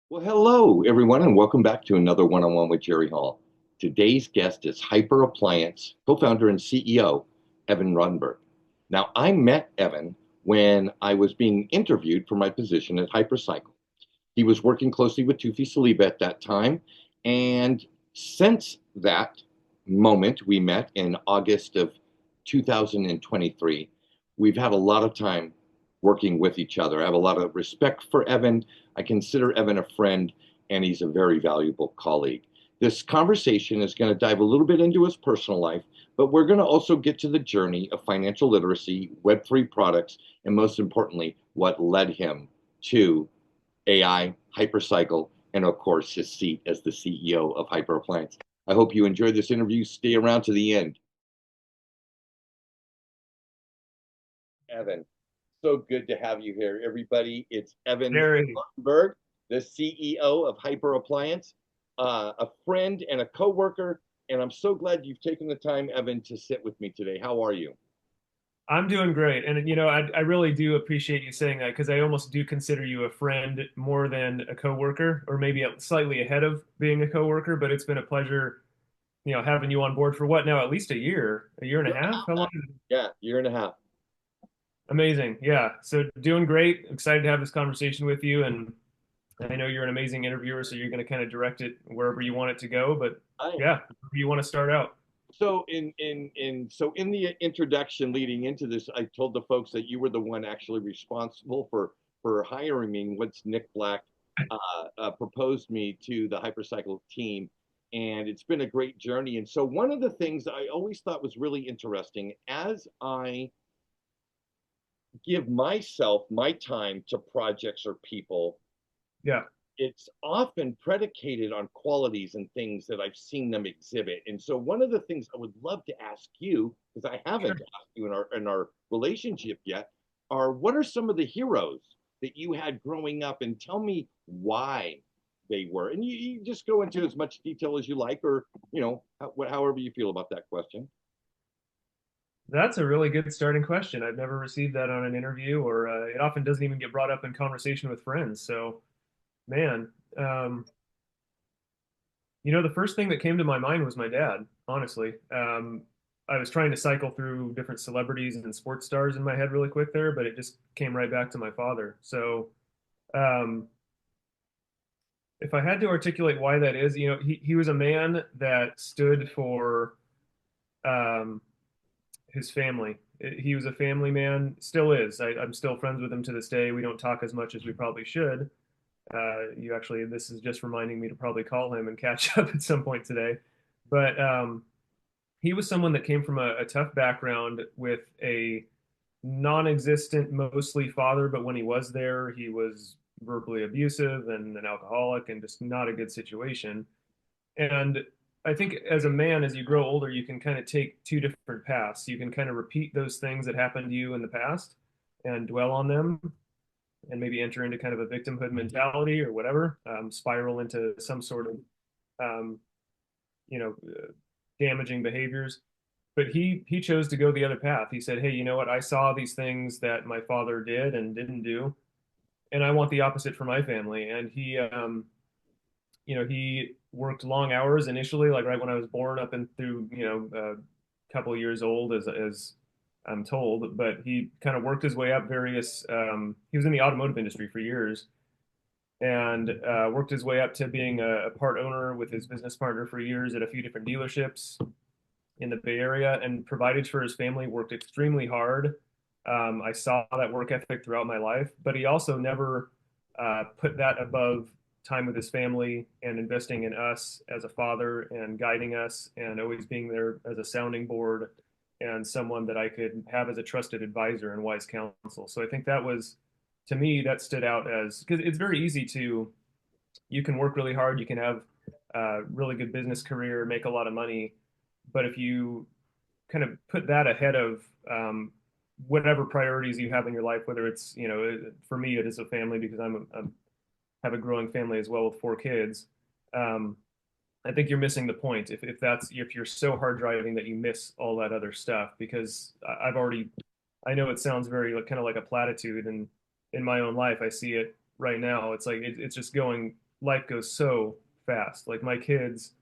Well, hello, everyone, and welcome back to another one-on-one with Jerry Hall. Today's guest is HyperAppliance co-founder and CEO, Evan Rodenburg. Now, I met Evan when I was being interviewed for my position at Hypercycle. He was working closely with Tufi Saliba at that time, and since that moment we met in August of 2023, we've had a lot of time working with each other. I have a lot of respect for Evan. I consider Evan a friend, and he's a very valuable colleague. This conversation is going to dive a little bit into his personal life, but we're going to also get to the journey of financial literacy, Web3 products, and most importantly, what led him to AI, Hypercycle, and of course, his seat as the CEO of HyperAppliance. I hope you enjoyed this interview. Stay around to the end. Evan, so good to have you here, everybody. It's Evan Very. Berg, the CEO of HyperAppliance, a friend and a coworker, and I'm so glad you've taken the time, Evan, to sit with me today. How are you? I'm doing great. And, I really do appreciate you saying that because I almost do consider you a friend more than a coworker, or maybe slightly ahead of being a coworker. But it's been a pleasure, having you on board for what now, at least a year and a half? How long? Yeah, year and a half. Amazing. Yeah. So doing great. Excited to have this conversation with you. And I know you're an amazing interviewer, so you're going to kind of direct it wherever you want it to go. But I yeah, wherever you want to start out. So in the introduction leading into this, I told the folks that you were the one actually responsible for hiring me once Nick Black proposed me to the Hypercycle team, and it's been a great journey. And so one of the things I always thought was really interesting as I give myself my time to projects or people, Yeah. it's often predicated on qualities and things that I've seen them exhibit. And so one of the things I would love to ask you, because I haven't Sure. asked you in our relationship yet, are what are some of the heroes that you had growing up, and tell me why they were. And you just go into as much detail as you like, or however you feel about that question. That's a really good starting question. I've never received that on an interview, or it often doesn't even get brought up in conversation with friends. So, man, um, the first thing that came to my mind was my dad, honestly. I was trying to cycle through different celebrities and sports stars in my head really quick there, but it just came right back to my father. So, um, if I had to articulate why that is, he was a man that stood for um, his family. He was a family man, still is. I'm still friends with him to this day. We don't talk as much as we probably should. This is just reminding me to probably call him and catch up at some point today. But he was someone that came from a tough background with a non-existent, mostly father. But when he was there, he was verbally abusive and an alcoholic and just not a good situation. And I think as a man, as you grow older, you can kind of take two different paths. You can kind of repeat those things that happened to you in the past and dwell on them and maybe enter into kind of a victimhood mentality or whatever, spiral into some sort of, um, you know, damaging behaviors. But he chose to go the other path. He said, "Hey, you know what? I saw these things that my father did and didn't do, and I want the opposite for my family." And he worked long hours initially, like right when I was born, up and through, a couple of years old, as I'm told. But he kind of worked his way up various. He was in the automotive industry for years, and worked his way up to being a part owner with his business partner for years at a few different dealerships in the Bay Area, and provided for his family. Worked extremely hard. I saw that work ethic throughout my life, but he also never put that above time with his family and investing in us as a father and guiding us and always being there as a sounding board and someone that I could have as a trusted advisor and wise counsel. So I think that was, to me, that stood out as, because it's very easy to, you can work really hard, you can have a really good business career, make a lot of money, but if you kind of put that ahead of whatever priorities you have in your life, whether it's, for me, it is a family because have a growing family as well with four kids. Um, I think you're missing the point if you're so hard driving that you miss all that other stuff. Because I know it sounds very kind of like a platitude, and in my own life I see it right now. It's like it's just going. life goes so fast. Like my kids,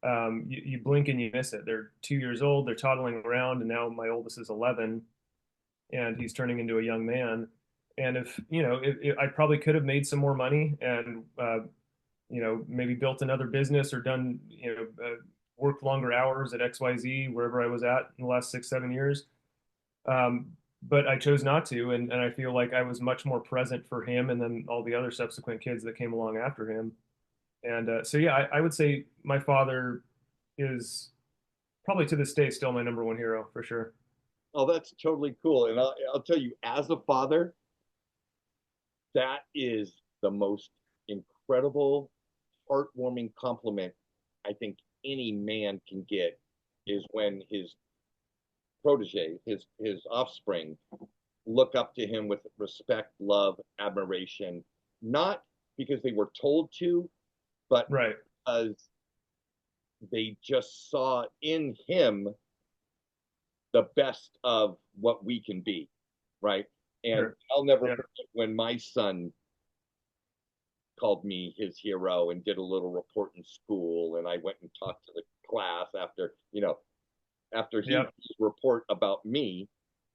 you blink and you miss it. They're 2 years old, they're toddling around, and now my oldest is 11, and he's turning into a young man. And if if I probably could have made some more money and maybe built another business or done worked longer hours at XYZ wherever I was at in the last 6 7 years. Um, but I chose not to, and I feel like I was much more present for him and then all the other subsequent kids that came along after him. And so yeah, I would say my father is probably to this day still my number one hero for sure. Oh, that's totally cool. And I'll tell you, as a father, that is the most incredible, heartwarming compliment I think any man can get is when his protege, his offspring, look up to him with respect, love, admiration, not because they were told to, but Right. because they just saw in him the best of what we can be, right? And Sure. I'll never Yeah. forget when my son called me his hero and did a little report in school, and I went and talked to the class after he Yep. did his report about me,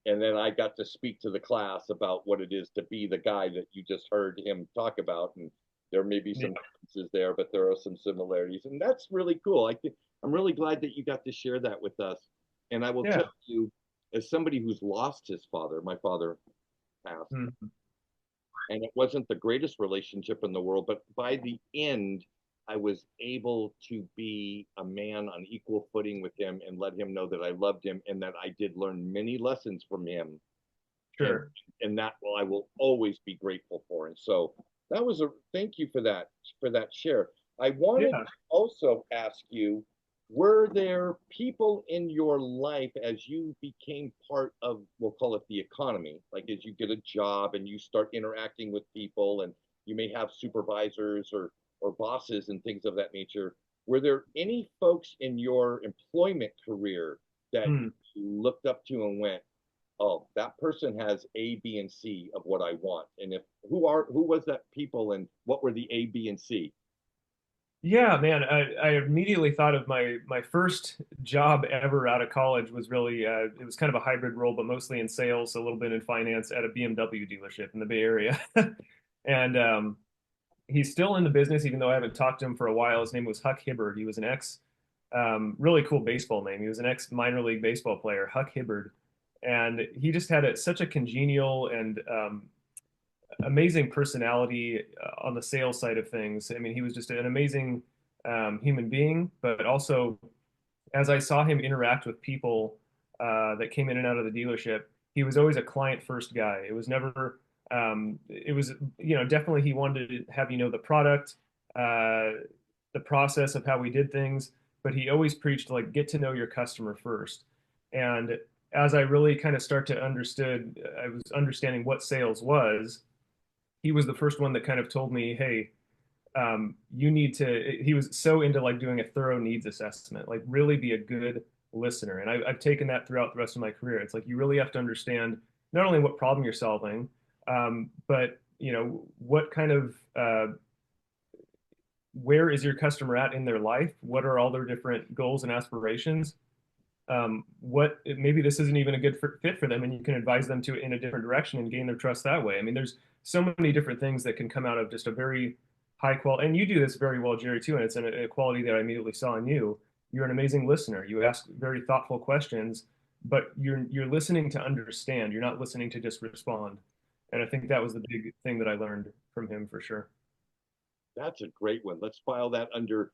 and then I got to speak to the class about what it is to be the guy that you just heard him talk about, and there may be Yeah. some differences there, but there are some similarities, and that's really cool. I'm really glad that you got to share that with us, and I will Yeah. tell you, as somebody who's lost his father, my father passed, Mhm. and it wasn't the greatest relationship in the world, but by the end I was able to be a man on equal footing with him and let him know that I loved him and that I did learn many lessons from him, and Sure. that will I will always be grateful for. And so that was a thank you for that share. I wanted Yeah. to also ask you, were there people in your life as you became part of, we'll call it the economy, like as you get a job and you start interacting with people and you may have supervisors or bosses and things of that nature, were there any folks in your employment career that Mm. you looked up to and went, oh, that person has A, B, and C of what I want. And if who was that people and what were the A, B, and C? Yeah, man. I immediately thought of my first job ever out of college was really it was kind of a hybrid role, but mostly in sales, a little bit in finance at a BMW dealership in the Bay Area. And he's still in the business, even though I haven't talked to him for a while. His name was Huck Hibbard. He was an ex, really cool baseball name. He was an ex minor league baseball player, Huck Hibbard, and he just had such a congenial and amazing personality on the sales side of things. I mean, he was just an amazing human being, but also as I saw him interact with people that came in and out of the dealership, he was always a client first guy. It was never, it was, definitely he wanted to have, the product, the process of how we did things, but he always preached like, get to know your customer first. And as I really kind of I was understanding what sales was. He was the first one that kind of told me, hey, you need to, he was so into like doing a thorough needs assessment, like really be a good listener. And I've taken that throughout the rest of my career. It's like you really have to understand not only what problem you're solving, but what kind of where is your customer at in their life? What are all their different goals and aspirations? What maybe this isn't even a good fit for them, and you can advise them to in a different direction and gain their trust that way. I mean, there's so many different things that can come out of just a very high quality, and you do this very well, Jerry, too, and it's a quality that I immediately saw in you. You're an amazing listener. You ask very thoughtful questions, but you're listening to understand. You're not listening to just respond. And I think that was the big thing that I learned from him for sure. That's a great one. Let's file that under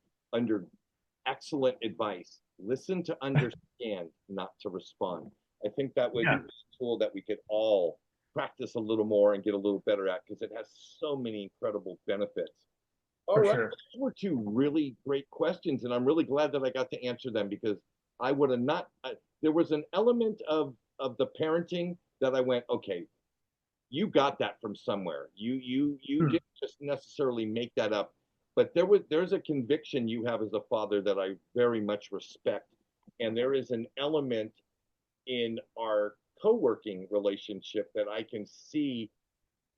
excellent advice. Listen to understand, not to respond. I think that would be Yeah, a tool that we could all practice a little more and get a little better at because it has so many incredible benefits. All for right, sure. those were two really great questions, and I'm really glad that I got to answer them because I would have not. There was an element of the parenting that I went, okay, you got that from somewhere. You Hmm. didn't just necessarily make that up, but there's a conviction you have as a father that I very much respect, and there is an element in our co-working relationship that I can see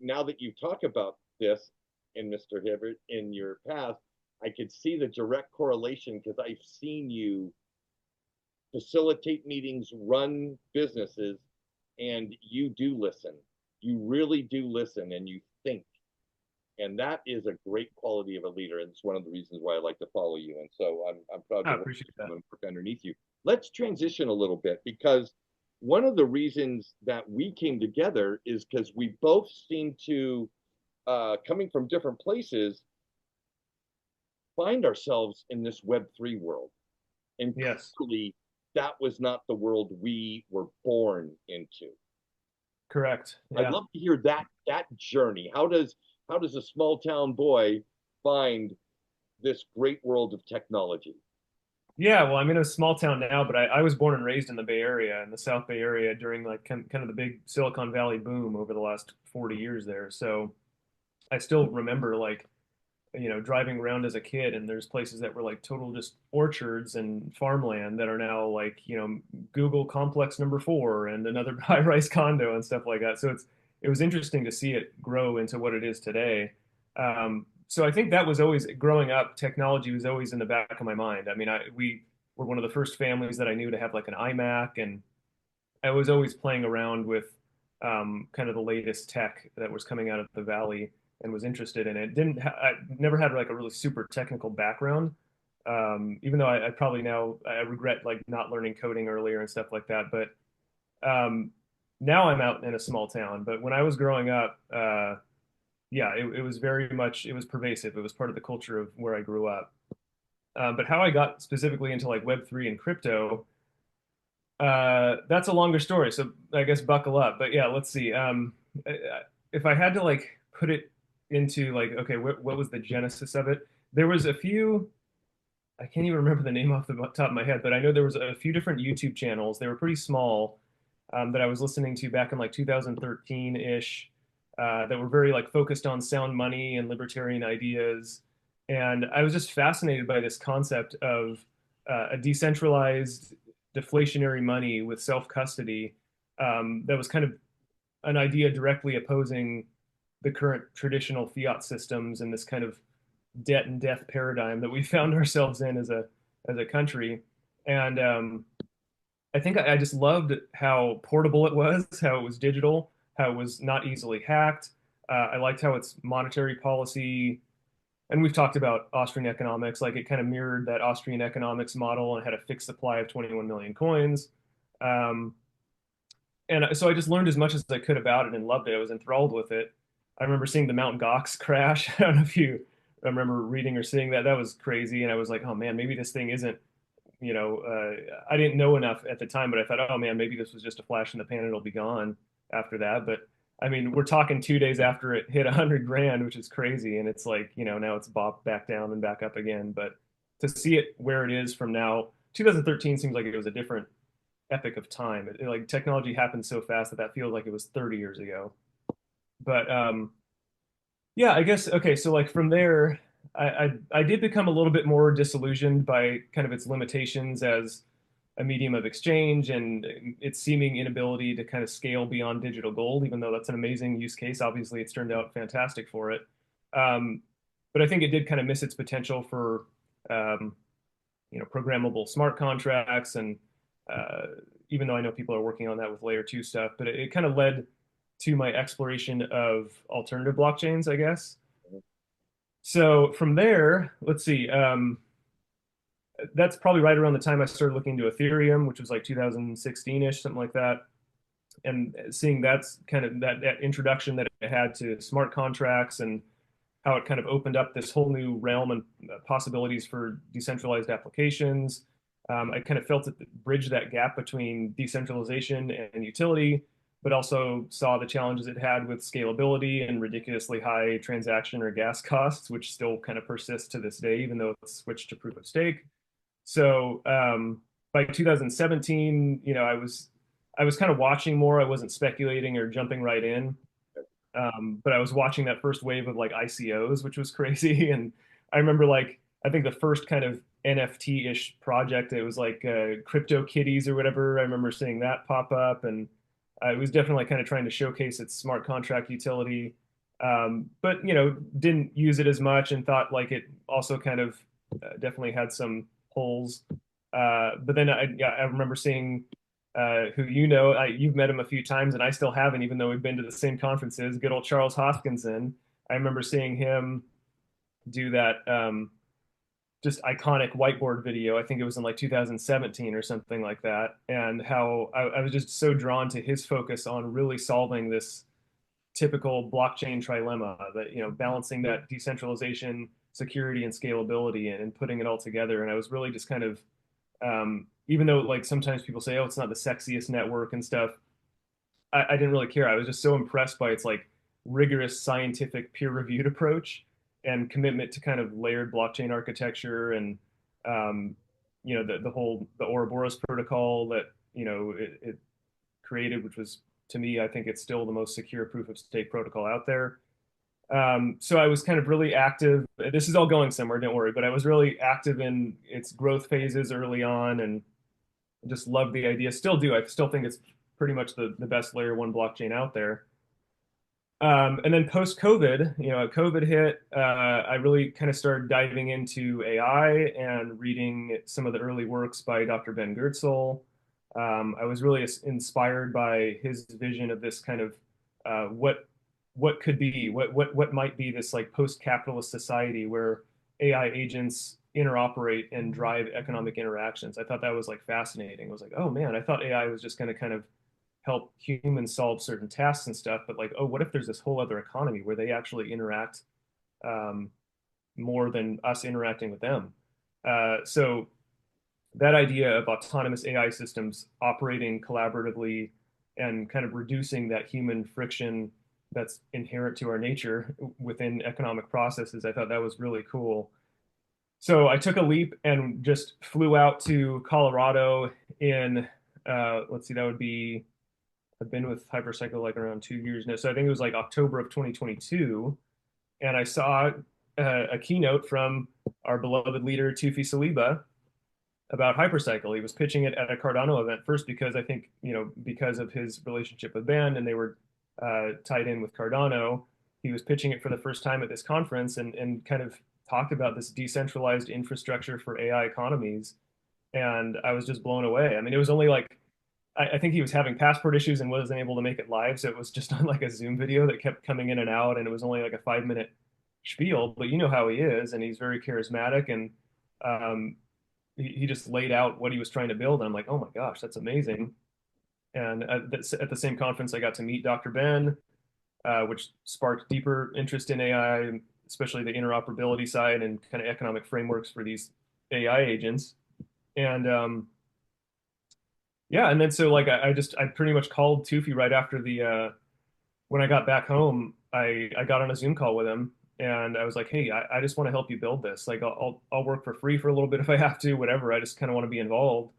now that you talk about this. and Mr. Hibbert in your past, I could see the direct correlation because I've seen you facilitate meetings, run businesses, and you do listen. You really do listen and you think. And that is a great quality of a leader. And it's one of the reasons why I like to follow you. And so I'm proud I to work appreciate with that. you and work underneath you. Let's transition a little bit because one of the reasons that we came together is because we both seem to, coming from different places, find ourselves in this Web3 world. And Yes, clearly, that was not the world we were born into. correct. I'd Yeah. love to hear that journey. How does a small town boy find this great world of technology? Yeah, well, I'm in a small town now, but I was born and raised in the Bay Area, in the South Bay Area, during like kind of the big Silicon Valley boom over the last 40 years there. So I still remember like, driving around as a kid, and there's places that were like total just orchards and farmland that are now like, Google complex number 4 and another high-rise condo and stuff like that. So it was interesting to see it grow into what it is today. So I think that was always growing up, technology was always in the back of my mind. I mean, we were one of the first families that I knew to have like an iMac, and I was always playing around with kind of the latest tech that was coming out of the valley and was interested in it. I never had like a really super technical background, even though I probably now I regret like not learning coding earlier and stuff like that. But um, now I'm out in a small town. But when I was growing up, yeah, it was very much it was pervasive. It was part of the culture of where I grew up. But how I got specifically into like Web3 and crypto, that's a longer story, so I guess buckle up. But yeah, let's see. If I had to like put it into like, okay, what was the genesis of it? There was a few. I can't even remember the name off the top of my head, but I know there was a few different YouTube channels. They were pretty small, that I was listening to back in like 2013 ish, that were very like focused on sound money and libertarian ideas. And I was just fascinated by this concept of a decentralized deflationary money with self custody, that was kind of an idea directly opposing the current traditional fiat systems and this kind of debt and death paradigm that we found ourselves in as a country. And I think I just loved how portable it was, how it was digital, how it was not easily hacked. I liked how its monetary policy, and we've talked about Austrian economics, like it kind of mirrored that Austrian economics model and had a fixed supply of 21 million coins. Um, and so I just learned as much as I could about it and loved it. I was enthralled with it. I remember seeing the Mount Gox crash. I don't know if you remember reading or seeing that. That was crazy. And I was like, oh man, maybe this thing isn't, I didn't know enough at the time, but I thought, oh man, maybe this was just a flash in the pan. It'll be gone after that. But I mean, we're talking 2 days after it hit 100 grand, which is crazy. And it's like, now it's bopped back down and back up again. But to see it where it is from now, 2013 seems like it was a different epic of time. Like technology happened so fast that that feels like it was 30 years ago. But yeah, I guess okay. So like from there, I did become a little bit more disillusioned by kind of its limitations as a medium of exchange and its seeming inability to kind of scale beyond digital gold. Even though that's an amazing use case, obviously it's turned out fantastic for it. Um, but I think it did kind of miss its potential for um, programmable smart contracts, and uh, even though I know people are working on that with layer 2 stuff, but it kind of led to my exploration of alternative blockchains, I guess. So from there, let's see. That's probably right around the time I started looking into Ethereum, which was like 2016-ish, something like that. And seeing that's kind of that introduction that it had to smart contracts and how it kind of opened up this whole new realm and possibilities for decentralized applications. I kind of felt it bridged that gap between decentralization and utility, but also saw the challenges it had with scalability and ridiculously high transaction or gas costs, which still kind of persist to this day, even though it's switched to proof of stake. So by 2017, I was kind of watching more. I wasn't speculating or jumping right in. But I was watching that first wave of like ICOs, which was crazy. And I remember like I think the first kind of NFT-ish project, it was like Crypto Kitties or whatever. I remember seeing that pop up, and it was definitely kind of trying to showcase its smart contract utility. But didn't use it as much and thought like it also kind of definitely had some holes. But then yeah, I remember seeing who you've met him a few times, and I still haven't, even though we've been to the same conferences. Good old Charles Hoskinson. I remember seeing him do that just iconic whiteboard video. I think it was in like 2017 or something like that, and how I was just so drawn to his focus on really solving this typical blockchain trilemma, that balancing that decentralization, security, and scalability, and putting it all together. And I was really just kind of even though like sometimes people say, oh, it's not the sexiest network and stuff, I didn't really care. I was just so impressed by its like rigorous scientific peer reviewed approach and commitment to kind of layered blockchain architecture, and um, the Ouroboros protocol that it created, which was, to me, I think it's still the most secure proof of stake protocol out there. So I was kind of really active. This is all going somewhere, don't worry. But I was really active in its growth phases early on, and just loved the idea. Still do. I still think it's pretty much the best layer one blockchain out there. And then post COVID, COVID hit. I really kind of started diving into AI and reading some of the early works by Dr. Ben Goertzel. I was really inspired by his vision of this kind of what could be, what might be this like post-capitalist society where AI agents interoperate and drive economic interactions. I thought that was like fascinating. I was like, oh man, I thought AI was just going to kind of help humans solve certain tasks and stuff, but like, oh, what if there's this whole other economy where they actually interact um, more than us interacting with them? So that idea of autonomous AI systems operating collaboratively and kind of reducing that human friction that's inherent to our nature within economic processes, I thought that was really cool. So I took a leap and just flew out to Colorado in, let's see, that would be, I've been with Hypercycle like around 2 years now. So I think it was like October of 2022. And I saw a keynote from our beloved leader, Tufi Saliba, about Hypercycle. He was pitching it at a Cardano event first because I think, because of his relationship with Ben and they were tied in with Cardano. He was pitching it for the first time at this conference, and kind of talked about this decentralized infrastructure for AI economies. And I was just blown away. I mean, it was only like, I think he was having passport issues and wasn't able to make it live. So it was just on like a Zoom video that kept coming in and out. And it was only like a 5 minute spiel, but you know how he is. And he's very charismatic. And um, he just laid out what he was trying to build. And I'm like, oh my gosh, that's amazing. And at the same conference, I got to meet Dr. Ben, which sparked deeper interest in AI, especially the interoperability side and kind of economic frameworks for these AI agents. And yeah, and then so like I pretty much called Tufi right after the when I got back home. I got on a Zoom call with him, and I was like, hey, I just want to help you build this. Like I'll work for free for a little bit if I have to, whatever. I just kind of want to be involved.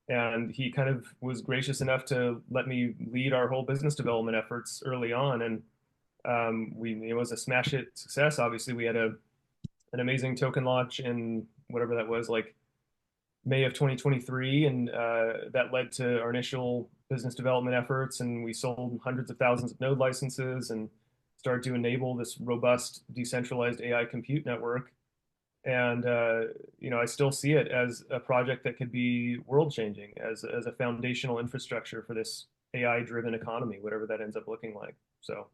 And he kind of was gracious enough to let me lead our whole business development efforts early on. And it was a smash hit success. Obviously, we had an amazing token launch in whatever that was, like May of 2023, and that led to our initial business development efforts, and we sold hundreds of thousands of node licenses and started to enable this robust decentralized AI compute network. And I still see it as a project that could be world changing, as a foundational infrastructure for this AI driven economy, whatever that ends up looking like. So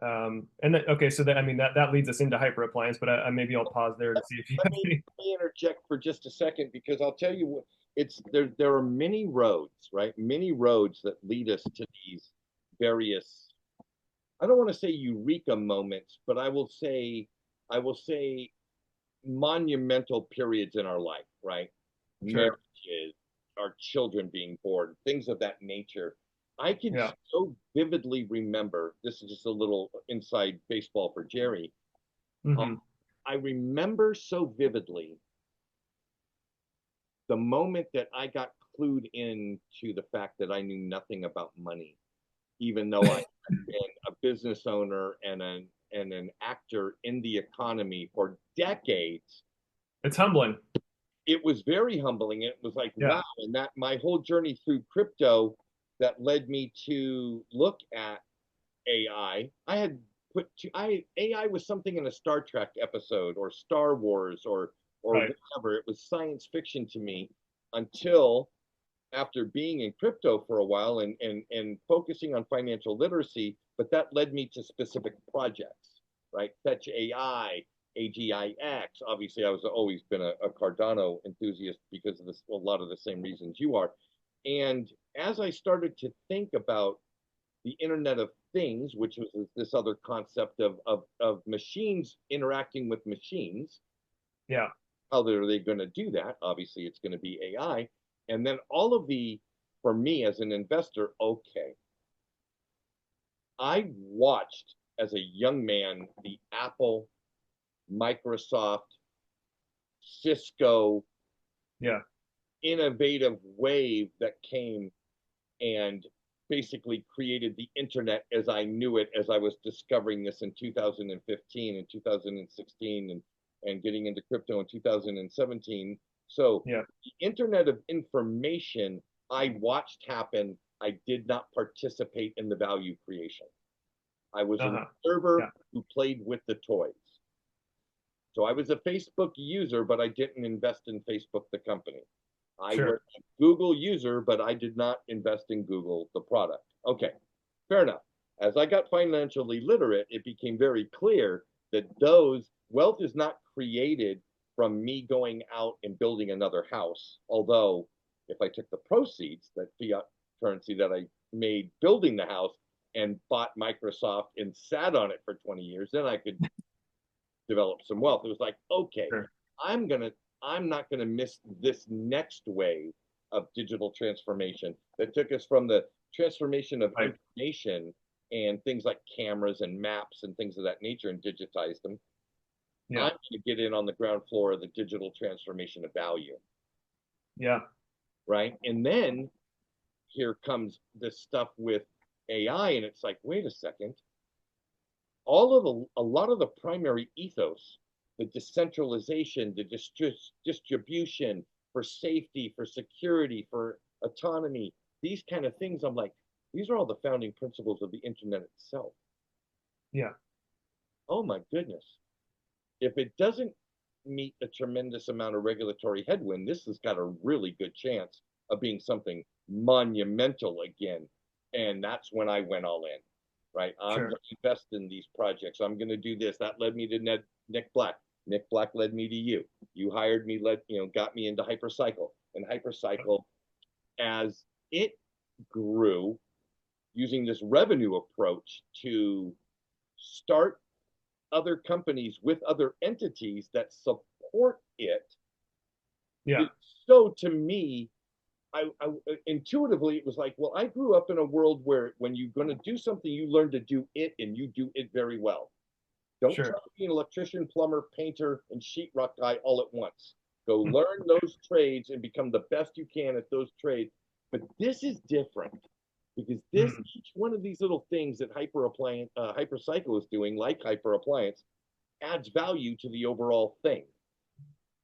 and then, okay, so that, I mean, that leads us into HyperAppliance, but maybe I'll pause there to see if you let have me any. let me interject for just a second because I'll tell you what it's there are many roads, right? Many roads that lead us to these various, I don't want to say eureka moments, but I will say monumental periods in our life, right? Sure. Marriages, our children being born, things of that nature. I can Yeah. so vividly remember, this is just a little inside baseball for Jerry. Uh, Hmm. I remember so vividly the moment that I got clued into the fact that I knew nothing about money, even though I had been a business owner and an actor in the economy for decades. It's humbling. It was very humbling. It was like, Yeah. wow. And that my whole journey through crypto that led me to look at AI. I had put AI was something in a Star Trek episode or Star Wars or Right. whatever. It was science fiction to me until after being in crypto for a while and focusing on financial literacy, but that led me to specific projects, right? Fetch AI, AGIX. Obviously, I was always been a Cardano enthusiast because of this, a lot of the same reasons you are. And as I started to think about the Internet of Things, which was this other concept of machines interacting with machines, Yeah. how are they going to do that? Obviously, it's going to be AI. And then all of for me as an investor, okay, I watched as a young man the Apple, Microsoft, Cisco Yeah. innovative wave that came and basically created the internet as I knew it, as I was discovering this in 2015 and 2016 and getting into crypto in 2017. So Yeah. the internet of information I watched happen. I did not participate in the value creation. I was an Uh-huh. observer Yeah. who played with the toys. So I was a Facebook user, but I didn't invest in Facebook, the company. I was Sure. a Google user, but I did not invest in Google, the product. Okay, fair enough. As I got financially literate, it became very clear that those wealth is not created from me going out and building another house. Although, if I took the proceeds, that fiat currency that I made building the house, and bought Microsoft and sat on it for 20 years, then I could develop some wealth. It was like, okay, Sure. I'm gonna, I'm not gonna miss this next wave of digital transformation that took us from the transformation of Right. information and things like cameras and maps and things of that nature and digitize them. I'm Yeah. going to get in on the ground floor of the digital transformation of value, Yeah. right? And then here comes this stuff with AI, and it's like, wait a second, a lot of the primary ethos, the decentralization, the distribution for safety, for security, for autonomy, these kind of things. I'm like, these are all the founding principles of the internet itself. Yeah. Oh my goodness. If it doesn't meet a tremendous amount of regulatory headwind, this has got a really good chance of being something monumental again. And that's when I went all in, right? I'm going Sure. to invest in these projects. I'm going to do this. That led me to Nick Black. Nick Black led me to you. You hired me, got me into Hypercycle. And Hypercycle, as it grew, using this revenue approach to start other companies with other entities that support it. Yeah. So to me, I intuitively it was like, well, I grew up in a world where when you're going to do something, you learn to do it and you do it very well. Don't try Sure. to be an electrician, plumber, painter, and sheetrock guy all at once. Go learn those trades and become the best you can at those trades. But this is different because Mm. each one of these little things that Hypercycle is doing, like HyperAppliance, adds value to the overall thing.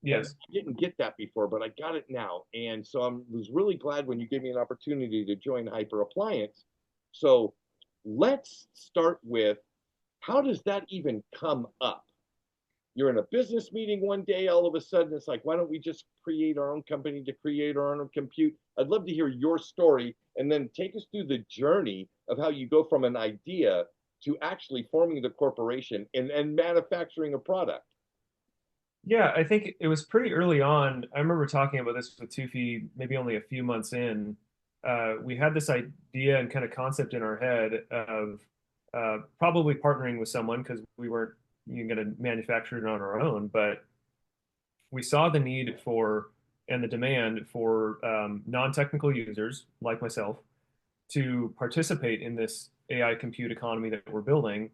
And Yes. I didn't get that before, but I got it now. And so I was really glad when you gave me an opportunity to join HyperAppliance. So let's start with, how does that even come up? You're in a business meeting one day, all of a sudden it's like, why don't we just create our own company to create our own compute? I'd love to hear your story and then take us through the journey of how you go from an idea to actually forming the corporation and manufacturing a product. Yeah, I think it was pretty early on. I remember talking about this with Tufi maybe only a few months in. We had this idea and kind of concept in our head of probably partnering with someone because we weren't going to manufacture it on our own, but we saw the need for and the demand for non-technical users like myself to participate in this AI compute economy that we're building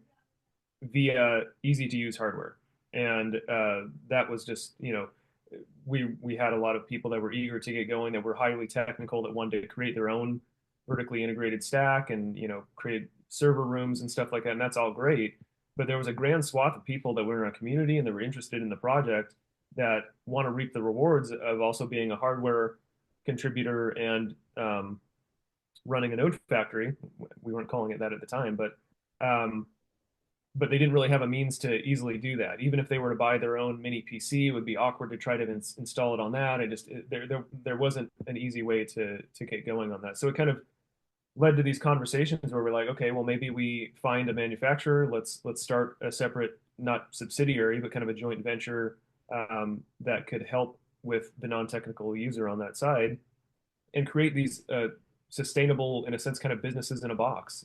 via easy to use hardware. And that was just, we had a lot of people that were eager to get going, that were highly technical, that wanted to create their own vertically integrated stack and, create server rooms and stuff like that. And that's all great. But there was a grand swath of people that were in our community and that were interested in the project that want to reap the rewards of also being a hardware contributor and running a node factory. We weren't calling it that at the time, but um, but they didn't really have a means to easily do that. Even if they were to buy their own mini PC, it would be awkward to try to install it on that. There wasn't an easy way to get going on that. So it kind of led to these conversations where we're like, okay, well maybe we find a manufacturer. Let's start a separate, not subsidiary, but kind of a joint venture that could help with the non-technical user on that side and create these sustainable, in a sense, kind of businesses in a box.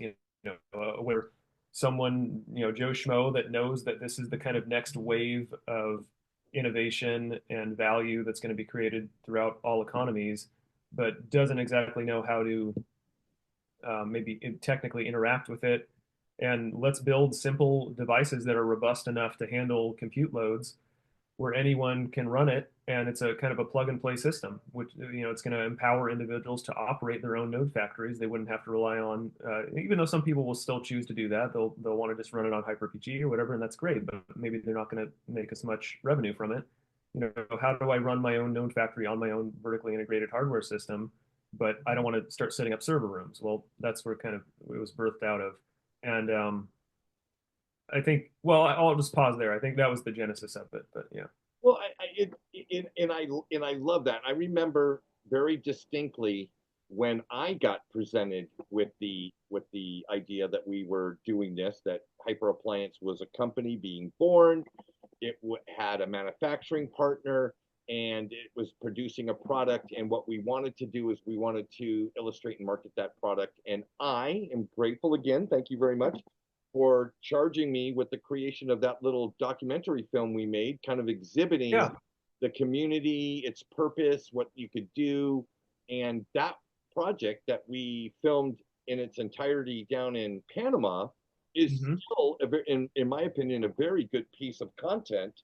Where someone, Joe Schmo, that knows that this is the kind of next wave of innovation and value that's going to be created throughout all economies, but doesn't exactly know how to maybe technically interact with it. And let's build simple devices that are robust enough to handle compute loads where anyone can run it, and it's a kind of a plug and play system, which it's going to empower individuals to operate their own node factories. They wouldn't have to rely on, even though some people will still choose to do that, they'll want to just run it on HyperPG or whatever, and that's great. But maybe they're not going to make as much revenue from it. How do I run my own node factory on my own vertically integrated hardware system? But I don't want to start setting up server rooms. Well, that's where kind of it was birthed out of, and I think, well, I'll just pause there. I think that was the genesis of it, but yeah. Well, and I love that. I remember very distinctly when I got presented with the idea that we were doing this, that HyperAppliance was a company being born. It had a manufacturing partner, and it was producing a product. And what we wanted to do is we wanted to illustrate and market that product. And I am grateful again. Thank you very much for charging me with the creation of that little documentary film we made, kind of exhibiting Yeah. the community, its purpose, what you could do. And that project that we filmed in its entirety down in Panama is Hmm. still, in my opinion, a very good piece of content.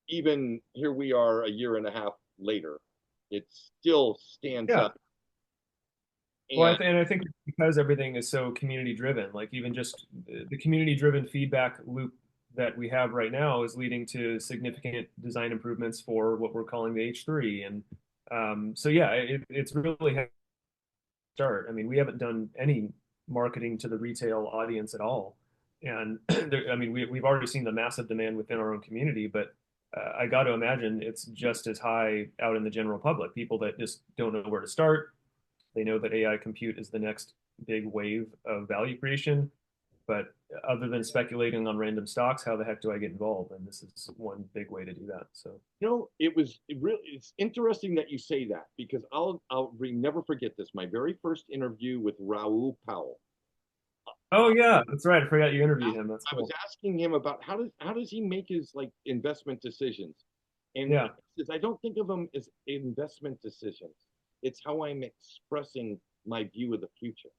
Even here we are a year and a half later, it still stands Yeah. up. Well, And and I think because everything is so community driven, like even just the community driven feedback loop that we have right now is leading to significant design improvements for what we're calling the H3. And so, yeah, it's really had to start. I mean, we haven't done any marketing to the retail audience at all. And I mean, we've already seen the massive demand within our own community, but I got to imagine it's just as high out in the general public, people that just don't know where to start. They know that AI compute is the next big wave of value creation. But other than speculating on random stocks, how the heck do I get involved? And this is one big way to do that. So, it's interesting that you say that, because never forget this. My very first interview with Raoul Powell. oh yeah, that's right. I forgot you interviewed him. That's I was cool. asking him about how does he make his like investment decisions, and he Yeah, says, I don't think of them as investment decisions. It's how I'm expressing my view of the future.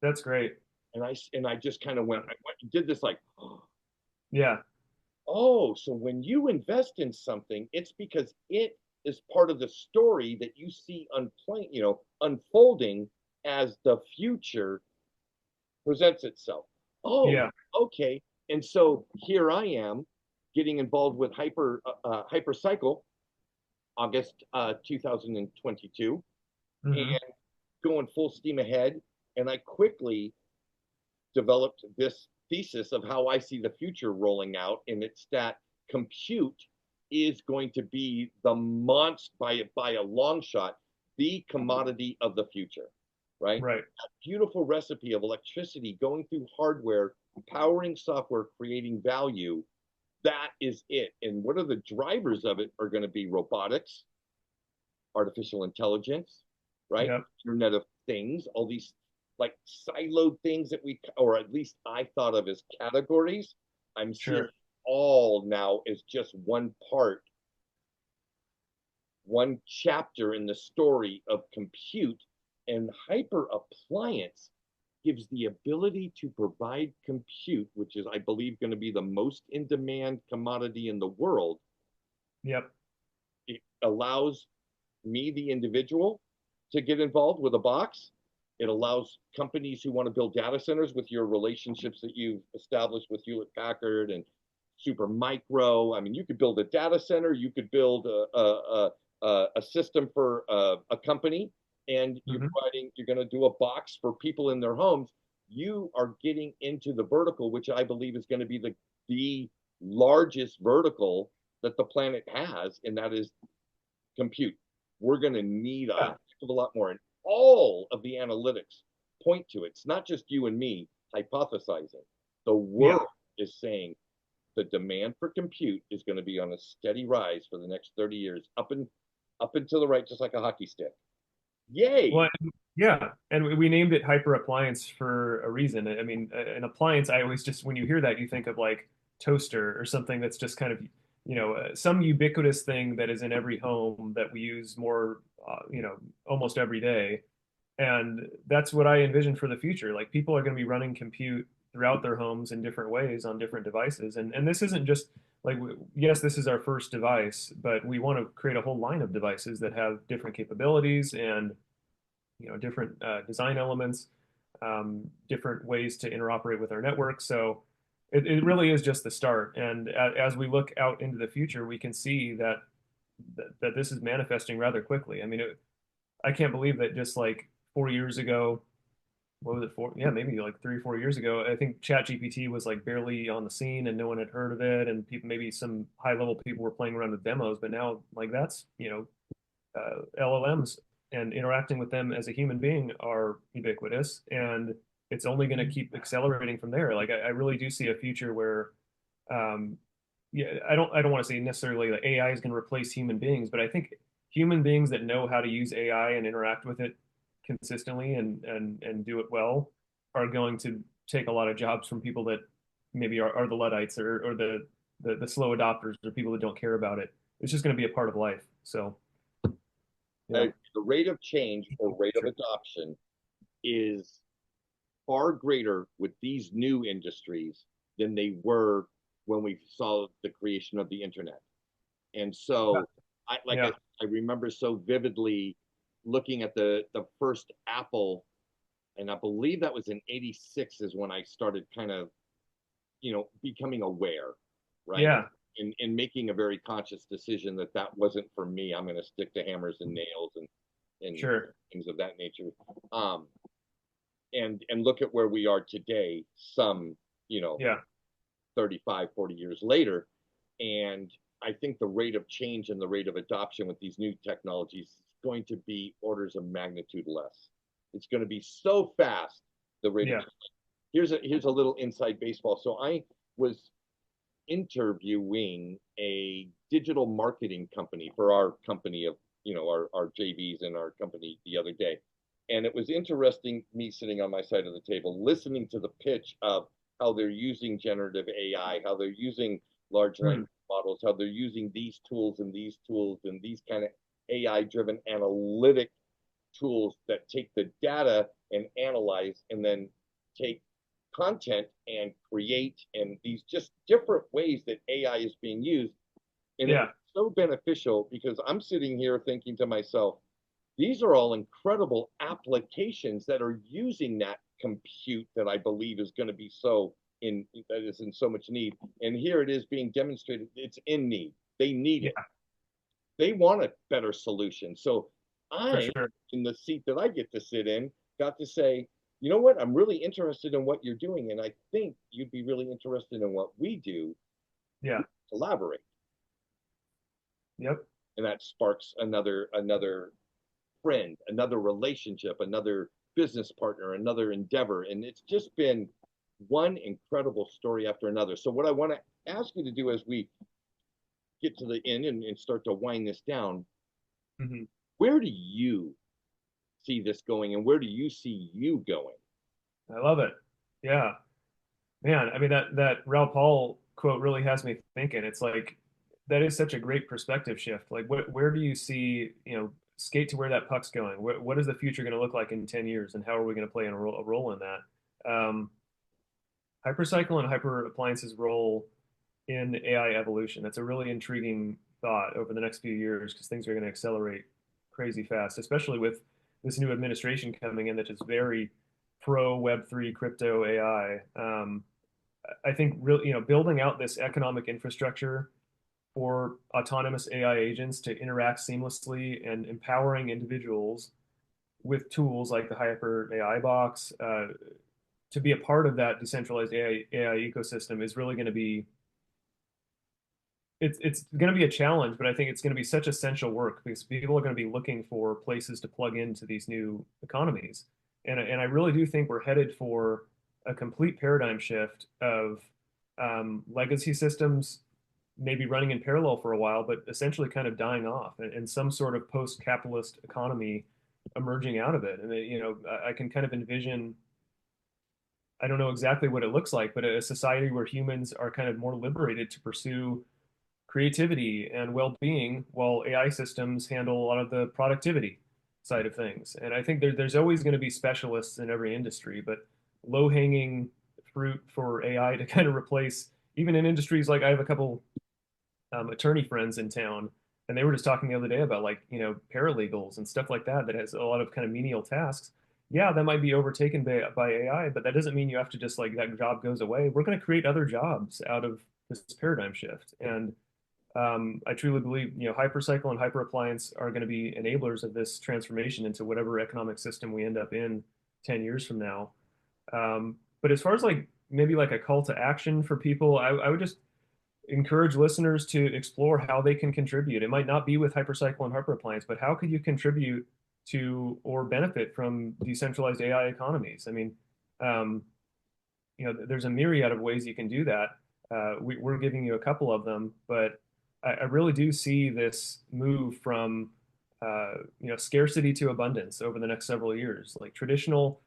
that's great. And I just kind of did this like, Yeah, oh, so when you invest in something, it's because it is part of the story that you see unfolding as the future presents itself. Oh, yeah. okay. And so here I am getting involved with Hypercycle, August 2022, and Hmm. going full steam ahead. And I quickly developed this thesis of how I see the future rolling out, and it's that compute is going to be the monster by a long shot, the commodity of the future, right? Right. That beautiful recipe of electricity going through hardware, powering software, creating value. That is it. And what are the drivers of it are going to be robotics, artificial intelligence, right? Yep. Internet of Things, all these like siloed things that or at least I thought of as categories. I'm seeing Sure. all now as just one part, one chapter in the story of compute. And hyper appliance gives the ability to provide compute, which is, I believe, going to be the most in demand commodity in the world. Yep. It allows me, the individual, to get involved with a box. It allows companies who want to build data centers with your relationships that you've established with Hewlett Packard and Supermicro. I mean, you could build a data center, you could build a system for a company, and Hmm. you're going to do a box for people in their homes. you are getting into the vertical, which I believe is going to be the largest vertical that the planet has, and that is compute. We're going to need a Yeah. heck of a lot more, and all of the analytics point to it. It's not just you and me hypothesizing. The Yeah. world is saying the demand for compute is going to be on a steady rise for the next 30 years, up and to the right, just like a hockey stick. Yay! Well, yeah, and we named it HyperAppliance for a reason. I mean, an appliance, I always just, when you hear that, you think of like toaster or something that's just kind of, some ubiquitous thing that is in every home that we use more, almost every day. And that's what I envision for the future. Like people are going to be running compute throughout their homes in different ways on different devices. And this isn't just like, yes, this is our first device, but we want to create a whole line of devices that have different capabilities and different design elements, different ways to interoperate with our network. So it really is just the start. And as we look out into the future, we can see that this is manifesting rather quickly. I mean, I can't believe that just like 4 years ago, what was it for? Yeah, maybe like 3 or 4 years ago, I think ChatGPT was like barely on the scene and no one had heard of it. And people, maybe some high level people were playing around with demos, but now like that's, LLMs and interacting with them as a human being are ubiquitous, and it's only going to keep accelerating from there. Like I really do see a future where, um, yeah, I don't want to say necessarily that AI is going to replace human beings, but I think human beings that know how to use AI and interact with it consistently and do it well are going to take a lot of jobs from people that maybe are the Luddites or the slow adopters or people that don't care about it. It's just going to be a part of life. So yeah. The rate of change or rate of Sure. adoption is far greater with these new industries than they were when we saw the creation of the internet. And so, Yeah. I remember so vividly looking at the first Apple, and I believe that was in '86 is when I started kind of becoming aware, right? Yeah. And making a very conscious decision that that wasn't for me. I'm going to stick to hammers and nails and Sure. things of that nature. Um, and look at where we are today, some you know Yeah. 35, 40 years later, and I think the rate of change and the rate of adoption with these new technologies is going to be orders of magnitude less. It's going to be so fast. The rate of Yeah. change. Here's a little inside baseball. So I was interviewing a digital marketing company for our company of our JVs and our company the other day. And it was interesting me sitting on my side of the table listening to the pitch of how they're using generative AI, how they're using large Hmm. language models, how they're using these tools and these tools and these kind of AI driven analytic tools that take the data and analyze and then take content and create and these just different ways that AI is being used. And it was Yeah. so beneficial because I'm sitting here thinking to myself, these are all incredible applications that are using that compute that I believe is going to be so in that is in so much need. And here it is being demonstrated. It's in need. They need it. Yeah. They want a better solution. So For I, sure. in the seat that I get to sit in, got to say, you know what? I'm really interested in what you're doing, and I think you'd be really interested in what we do. Yeah. We collaborate, Yep. and that sparks another friend, another relationship, another business partner, another endeavor, and it's just been one incredible story after another. So what I want to ask you to do as we get to the end and start to wind this down, Hmm. where do you see this going and where do you see you going? I love it. Yeah. Man, I mean that Ralph Hall quote really has me thinking. It's like that is such a great perspective shift. Like where do you see, skate to where that puck's going? What is the future going to look like in 10 years and how are we going to play a role in that? Hypercycle and hyper appliances role in AI evolution. That's a really intriguing thought over the next few years because things are going to accelerate crazy fast, especially with this new administration coming in that is very pro Web3 crypto AI. I think really, building out this economic infrastructure for autonomous AI agents to interact seamlessly and empowering individuals with tools like the Hyper AI box to be a part of that decentralized AI ecosystem is really going to be it's going to be a challenge, but I think it's going to be such essential work because people are going to be looking for places to plug into these new economies, and I really do think we're headed for a complete paradigm shift of legacy systems maybe running in parallel for a while, but essentially kind of dying off, and some sort of post-capitalist economy emerging out of it. And I can kind of envision. I don't know exactly what it looks like, but a society where humans are kind of more liberated to pursue creativity and well-being while AI systems handle a lot of the productivity side of things. And I think there's always going to be specialists in every industry, but low-hanging fruit for AI to kind of replace, even in industries like I have a couple attorney friends in town, and they were just talking the other day about like paralegals and stuff like that that has a lot of kind of menial tasks. Yeah, that might be overtaken by AI, but that doesn't mean you have to just like that job goes away. We're going to create other jobs out of this paradigm shift, and I truly believe hypercycle and hyperappliance are going to be enablers of this transformation into whatever economic system we end up in 10 years from now. But as far as like maybe like a call to action for people, I would just encourage listeners to explore how they can contribute. It might not be with hypercycle and hyperappliance, but how could you contribute to or benefit from decentralized AI economies? I mean, um, there's a myriad of ways you can do that. We're giving you a couple of them, but I really do see this move from scarcity to abundance over the next several years. Like traditional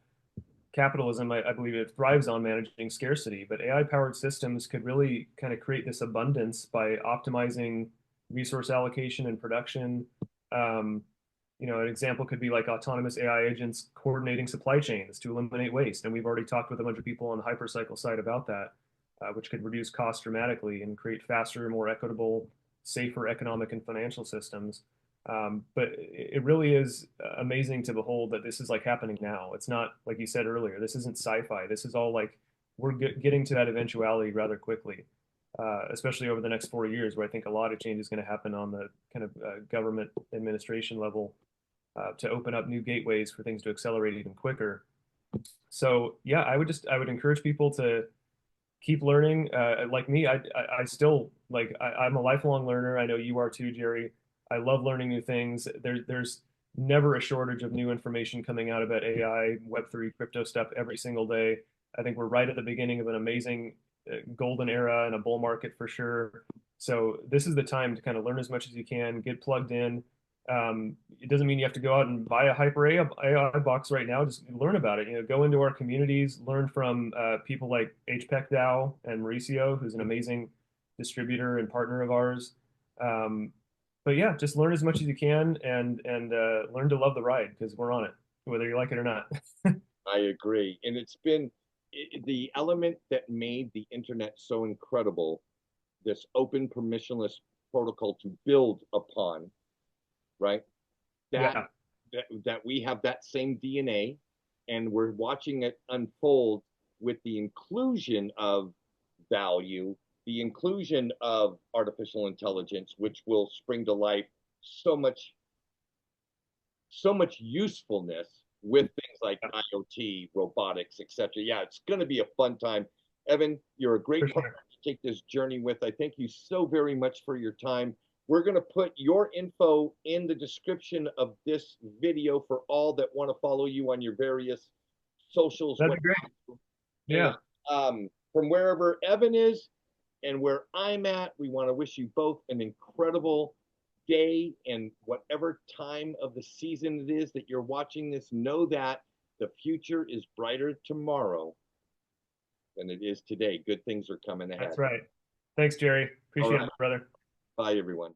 capitalism, I believe it thrives on managing scarcity, but AI-powered systems could really kind of create this abundance by optimizing resource allocation and production. Um, an example could be like autonomous AI agents coordinating supply chains to eliminate waste. And we've already talked with a bunch of people on the hypercycle side about that, which could reduce costs dramatically and create faster, more equitable, safer economic and financial systems. But it really is amazing to behold that this is like happening now. It's not like you said earlier. This isn't sci-fi. This is all like we're getting to that eventuality rather quickly, especially over the next 4 years, where I think a lot of change is going to happen on the kind of government administration level to open up new gateways for things to accelerate even quicker. So yeah, I would encourage people to keep learning. Like me, I still like I'm a lifelong learner. I know you are too, Jerry. I love learning new things. There's never a shortage of new information coming out about AI, Web3, crypto stuff every single day. I think we're right at the beginning of an amazing golden era and a bull market for sure. So this is the time to kind of learn as much as you can, get plugged in. It doesn't mean you have to go out and buy a hyper AI box right now. Just learn about it. Go into our communities, learn from people like HPEC DAO and Mauricio, who's an amazing distributor and partner of ours. Um, but yeah, just learn as much as you can and learn to love the ride because we're on it, whether you like it or not. I agree. And it's been the element that made the internet so incredible, this open permissionless protocol to build upon, right? That Yeah, that we have that same DNA and we're watching it unfold with the inclusion of value, the inclusion of artificial intelligence, which will spring to life so much usefulness with things like yeah, IoT, robotics, etc. Yeah, it's going to be a fun time. Evan, you're a for great partner sure. to take this journey with. I thank you so very much for your time. We're going to put your info in the description of this video for all that want to follow you on your various socials. That'd What be great. and Yeah, from wherever Evan is and where I'm at, we want to wish you both an incredible day and whatever time of the season it is that you're watching this. Know that the future is brighter tomorrow than it is today. Good things are coming ahead. that's right. Thanks, Jerry. All Appreciate right. it, brother. Bye, everyone.